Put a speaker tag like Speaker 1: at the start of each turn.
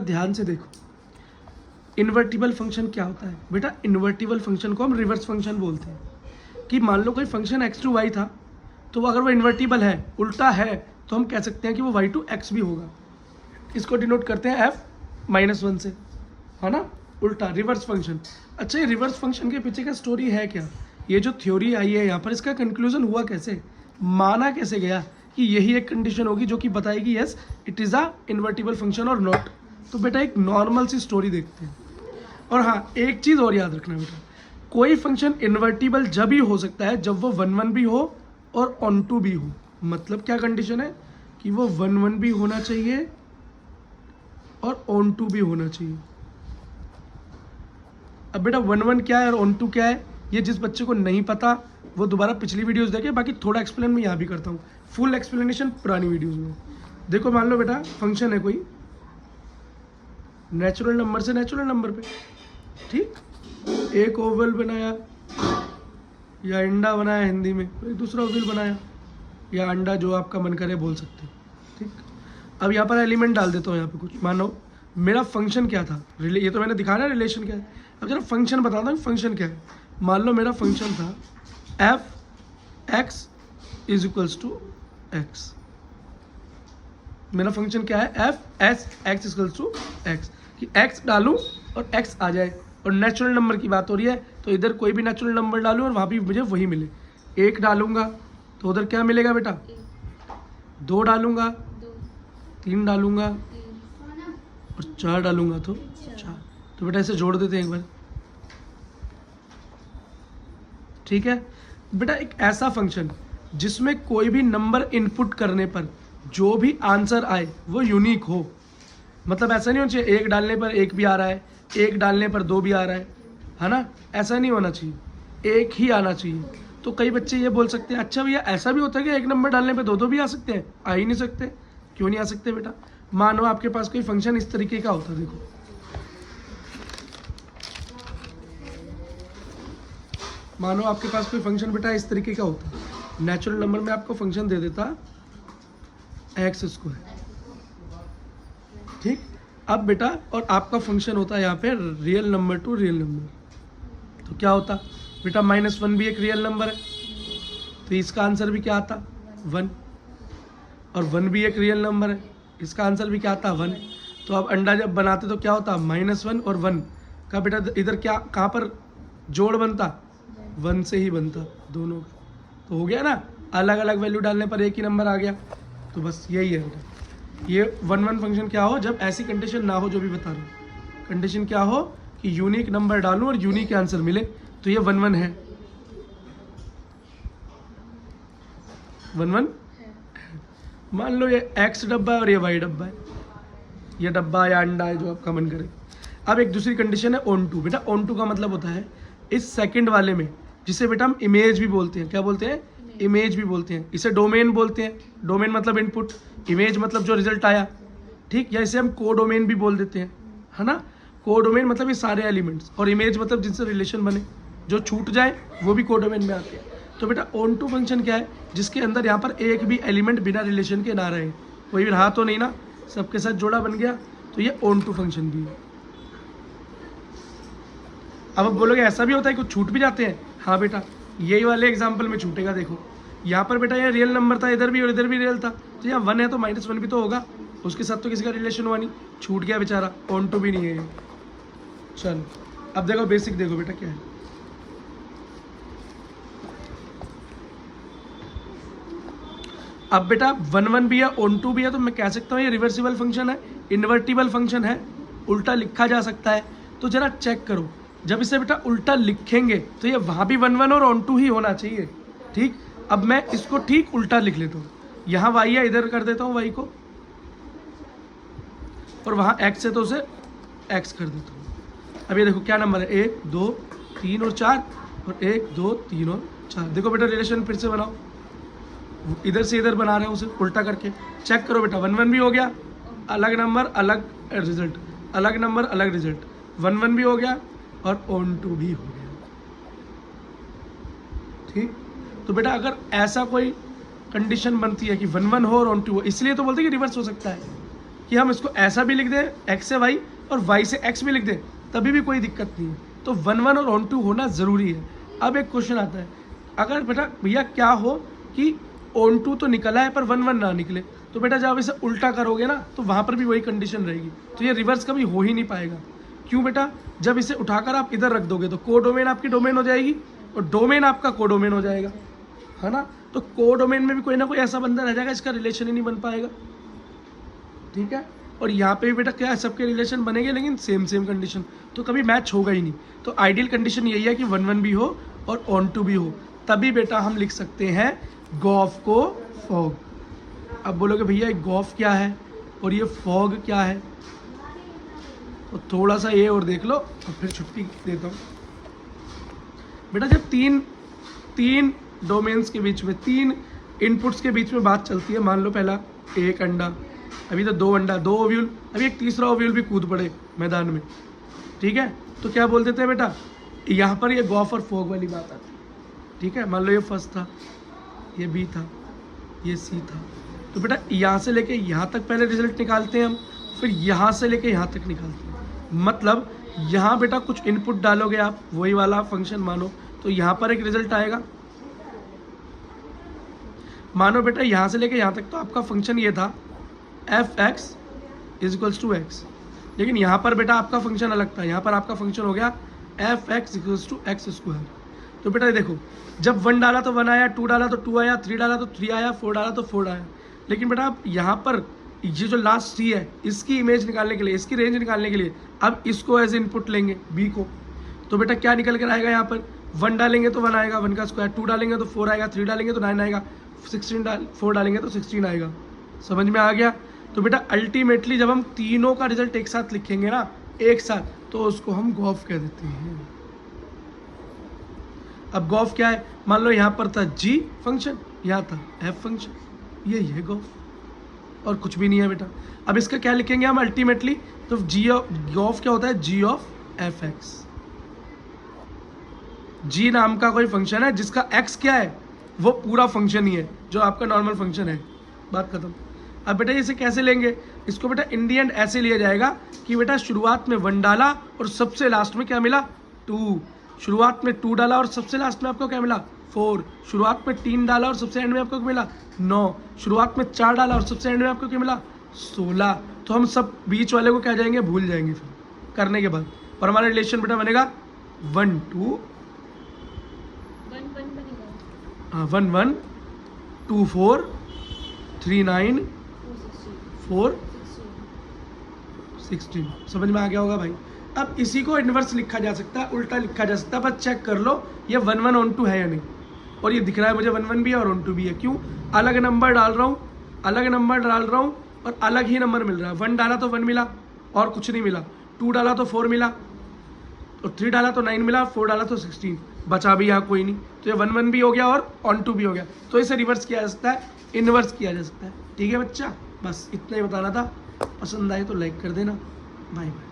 Speaker 1: ध्यान से देखो, इन्वर्टिबल फंक्शन क्या होता है बेटा? इन्वर्टिबल फंक्शन को हम रिवर्स फंक्शन बोलते हैं। कि मान लो कोई फंक्शन x टू y था, तो अगर वो इन्वर्टिबल है, उल्टा है, तो हम कह सकते हैं कि वो y टू x भी होगा। इसको डिनोट करते हैं f-1 से, है ना, उल्टा रिवर्स फंक्शन। अच्छा, ये रिवर्स फंक्शन के पीछे का स्टोरी है क्या? ये जो थ्योरी आई है यहाँ पर, इसका कंक्लूजन हुआ कैसे, माना कैसे गया कि यही एक कंडीशन होगी जो कि बताएगी yes it is a invertible function और नॉट? तो बेटा एक नॉर्मल सी स्टोरी देखते हैं। और हाँ, एक चीज़ और याद रखना बेटा, कोई फंक्शन इन्वर्टिबल जब ही हो सकता है जब वो 1-1 भी हो और ऑन टू भी हो। मतलब क्या कंडीशन है कि वो 1-1 भी होना चाहिए और ऑन टू भी होना चाहिए। अब बेटा 1-1 क्या है और ऑन टू क्या है, ये जिस बच्चे को नहीं पता वो दोबारा पिछली वीडियोस देखे, बाकी थोड़ा एक्सप्लेन मैं यहाँ भी करता हूँ, फुल एक्सप्लेनेशन पुरानी वीडियोस में। देखो मान लो बेटा फंक्शन है कोई नेचुरल नंबर से नेचुरल नंबर पे, ठीक, एक ओवल बनाया या अंडा बनाया, हिंदी में कोई दूसरा ओवल बनाया या अंडा, जो आपका मन करे बोल सकते हैं, ठीक। अब यहाँ पर एलिमेंट डाल देता हूँ, यहाँ पे कुछ मानो मेरा फंक्शन क्या था, ये तो मैंने दिखाया ना रिलेशन क्या है। अब जरा फंक्शन बताता हूँ फंक्शन क्या है। मान लो मेरा फंक्शन था f(x) is equals to x। मेरा फंक्शन क्या है, f(x) इक्वल्स टू x, कि x डालूं और x आ जाए। और नेचुरल नंबर की बात हो रही है, तो इधर कोई भी नेचुरल नंबर डालूं और वहाँ भी मुझे वही मिले। 1 डालूंगा तो उधर क्या मिलेगा बेटा, 2 डालूंगा, 3 डालूंगा और 4 डालूंगा तो 4। तो बेटा इसे जोड़ देते हैं एक बार, ठीक है। बेटा एक ऐसा फंक्शन जिसमें कोई भी नंबर इनपुट करने पर जो भी आंसर आए वो यूनिक हो। मतलब ऐसा नहीं होना चाहिए 1 डालने पर 1 भी आ रहा है, 1 डालने पर 2 भी आ रहा है ना, ऐसा नहीं होना चाहिए, 1 ही आना चाहिए। तो कई बच्चे ये बोल सकते हैं, अच्छा भैया ऐसा भी होता है कि 1 नंबर डालने पर 2-2 भी आ सकते हैं? आ ही नहीं सकते। क्यों नहीं आ सकते बेटा? मानो आपके पास कोई फंक्शन इस तरीके का होता है, देखो मानो आपके पास कोई फंक्शन बेटा इस तरीके का होता, नेचुरल नंबर में आपको फंक्शन दे देता x², ठीक। अब बेटा और आपका फंक्शन होता है यहाँ पे real number two real number, तो क्या होता बेटा, -1 भी एक रियल नंबर है, तो इसका आंसर भी क्या आता 1, और 1 भी एक रियल नंबर है, इसका आंसर भी क्या आता 1। तो अब अंडा जब बनाते तो क्या होता, -1 और 1 का बेटा इधर क्या, कहाँ पर जोड़ बनता, 1 से ही बनता दोनों का। तो हो गया ना, अलग अलग वैल्यू डालने पर एक ही नंबर आ गया। तो बस यही है बेटा, ये 1-1 फंक्शन क्या हो, जब ऐसी कंडीशन ना हो जो भी बता रहा हूँ। कंडीशन क्या हो कि यूनिक नंबर डालूं और यूनिक आंसर मिले, तो ये 1-1 है, 1-1। मान लो ये x डब्बा है और ये y डब्बा है, ये डब्बा या अंडा है जो आपका मन करे। अब एक दूसरी कंडीशन है ऑन टू। बेटा ऑन टू का मतलब होता है इस सेकंड वाले में, जिसे बेटा हम इमेज भी बोलते हैं। क्या बोलते हैं, इमेज भी बोलते हैं। इसे डोमेन बोलते हैं, डोमेन मतलब इनपुट, इमेज मतलब जो रिजल्ट आया, ठीक। या इसे हम को डोमेन भी बोल देते हैं, है ना। को डोमेन मतलब ये सारे एलिमेंट्स, और इमेज मतलब जिनसे रिलेशन बने, जो छूट जाए वो भी को डोमेन में आते हैं। तो बेटा ऑन टू फंक्शन क्या है, जिसके अंदर यहाँ पर एक भी एलिमेंट बिना रिलेशन के ना रहे, कोई भी रहा तो नहीं ना, सबके साथ जोड़ा बन गया, तो ये ऑन टू फंक्शन भी है। अब आप बोलोगे ऐसा भी होता है कुछ छूट भी जाते हैं? हाँ बेटा, यही वाले एग्जाम्पल में छूटेगा। देखो यहाँ पर बेटा ये रियल नंबर था, इधर भी और इधर भी रियल था, तो यहाँ 1 है तो -1 भी तो होगा, उसके साथ तो किसी का रिलेशन हुआ नहीं, छूट गया बेचारा, ऑन टू भी नहीं है ये। चलो अब देखो बेसिक, देखो बेटा क्या है। अब बेटा 1-1 भी है, ऑन टू भी है, तो मैं कह सकता हूँ ये रिवर्सिबल फंक्शन है, इन्वर्टिबल फंक्शन है, उल्टा लिखा जा सकता है। तो जरा चेक करो, जब इसे बेटा उल्टा लिखेंगे तो ये वहाँ भी 1-1 और ऑन टू ही होना चाहिए, ठीक। अब मैं इसको ठीक उल्टा लिख लेता हूँ, यहाँ y है, इधर कर देता हूँ y को, और वहाँ x है तो उसे x कर देता हूँ। अब ये देखो क्या नंबर है, 1 2 3 और 4, और 1 2 3 और 4। देखो बेटा रिलेशन फिर से बनाओ, इधर से इधर बना रहे हैं उसे उल्टा करके, चेक करो बेटा 1-1 भी हो गया, अलग नंबर अलग रिजल्ट, अलग नंबर अलग रिजल्ट, 1-1 भी हो गया और ऑन टू भी हो गया, ठीक। तो बेटा अगर ऐसा कोई कंडीशन बनती है कि 1-1 हो और ऑन टू हो, इसलिए तो बोलते हैं कि रिवर्स हो सकता है, कि हम इसको ऐसा भी लिख दें x से y और y से x भी लिख दें, तभी भी कोई दिक्कत नहीं है। तो 1 1 और ऑन टू होना ज़रूरी है। अब एक क्वेश्चन आता है, अगर बेटा भैया क्या हो कि ऑन टू तो निकला है पर 1 1 ना निकले, तो बेटा जब इसे उल्टा करोगे ना तो वहाँ पर भी वही कंडीशन रहेगी। तो ये रिवर्स कभी हो ही नहीं पाएगा। क्यों बेटा? जब इसे उठाकर आप इधर रख दोगे तो कोडोमेन आपकी डोमेन हो जाएगी और डोमेन आपका कोडोमेन हो जाएगा, है ना। तो कोडोमेन में भी कोई ना कोई ऐसा बंदा रह जाएगा इसका रिलेशन ही नहीं बन पाएगा, ठीक है। और यहाँ पे भी बेटा क्या है, सबके रिलेशन बनेंगे लेकिन सेम कंडीशन, तो कभी मैच होगा ही नहीं। तो आइडियल कंडीशन यही है कि 1 1 भी हो और ऑन टू भी हो, तभी बेटा हम लिख सकते हैं गॉफ को फॉग। अब बोलोगे भैया गॉफ क्या है और ये फॉग क्या है, तो थोड़ा सा ये और देख लो और फिर छुट्टी देता हूँ। बेटा जब तीन डोमेन्स के बीच में, 3 इनपुट्स के बीच में बात चलती है, मान लो पहला एक अंडा, अभी तो 2 अंडा 2 ओव्यूल, अभी एक तीसरा ओव्यूल भी कूद पड़े मैदान में, ठीक है, तो क्या बोल देते हैं बेटा, यहाँ पर ये गॉफ और फॉग वाली बात आती है, ठीक है। मान लो ये फर्स्ट था, ये बी था, ये सी था, तो बेटा यहाँ से लेके यहाँ तक पहले रिजल्ट निकालते हैं हम, फिर यहाँ से लेके यहाँ तक निकालते हैं। मतलब यहाँ बेटा कुछ इनपुट डालोगे आप, वही वाला फंक्शन मानो, तो यहाँ पर एक रिजल्ट आएगा। मानो बेटा यहाँ से लेके यहाँ तक तो आपका फंक्शन ये था f(x) = x, लेकिन यहाँ पर बेटा आपका फंक्शन अलग था, यहाँ पर आपका फंक्शन हो गया f(x) = x²। तो बेटा देखो, जब 1 डाला तो 1 आया, 2 डाला तो 2 आया, 3 डाला तो 3 आया, 4 डाला तो 4 आया। लेकिन बेटा आप यहाँ पर ये जो लास्ट सी है, इसकी इमेज निकालने के लिए, इसकी रेंज निकालने के लिए अब इसको एज इनपुट लेंगे बी को, तो बेटा क्या निकल कर आएगा, यहाँ पर 1 डालेंगे तो 1 आएगा, 1 का स्क्वायर, 2 डालेंगे तो 4 आएगा, 3 डालेंगे तो 9 आएगा, 4 डालेंगे तो 16 आएगा। समझ में आ गया? तो बेटा अल्टीमेटली जब हम तीनों का रिजल्ट एक साथ लिखेंगे ना, एक साथ, तो उसको हम गॉफ कह देते हैं। अब गॉफ क्या है, मान लो यहाँ पर था g फंक्शन, यहाँ था f फंक्शन, यही है गॉफ, और कुछ भी नहीं है बेटा। अब इसका क्या लिखेंगे हम अल्टीमेटली, तो गॉफ क्या होता है, g ऑफ f(x). g नाम का कोई फंक्शन है जिसका x क्या है, वो पूरा फंक्शन ही है जो आपका नॉर्मल फंक्शन है, बात खत्म। अब बेटा इसे कैसे लेंगे, इसको बेटा इन दी एंड ऐसे लिया जाएगा कि बेटा शुरुआत में 1 डाला और सबसे लास्ट में क्या मिला, 2। शुरुआत में 2 डाला और सबसे लास्ट में आपको क्या मिला, 4। शुरुआत में 3 डाला और सबसे एंड में आपको क्या मिला, 9। शुरुआत में 4 डाला और सबसे एंड में आपको क्या मिला, 16। तो हम सब बीच वाले को क्या जाएंगे, भूल जाएंगे फिर करने के बाद, और हमारा रिलेशन बेटा बनेगा 1 2 1 1 2 4 3 9 4 16। समझ में आ गया होगा भाई। अब इसी को इन्वर्स लिखा जा सकता है, उल्टा लिखा जा सकता है, बस चेक कर लो ये 1 1 ऑन टू है या नहीं। और ये दिख रहा है मुझे 1 1 भी है और ऑन टू भी है, क्यों, अलग नंबर डाल रहा हूँ, अलग नंबर डाल रहा हूँ और अलग ही नंबर मिल रहा है। 1 डाला तो 1 मिला और कुछ नहीं मिला, 2 डाला तो 4 मिला और 3 डाला तो 9 मिला, 4 डाला तो 16, बचा भी यहाँ कोई नहीं। तो ये 1 1 भी हो गया और ऑन टू भी हो गया। तो इसे रिवर्स किया जा सकता है, इन्वर्स किया जा सकता है, ठीक है बच्चा। बस इतना ही बताना था, पसंद आए तो लाइक कर देना, बाय बाय।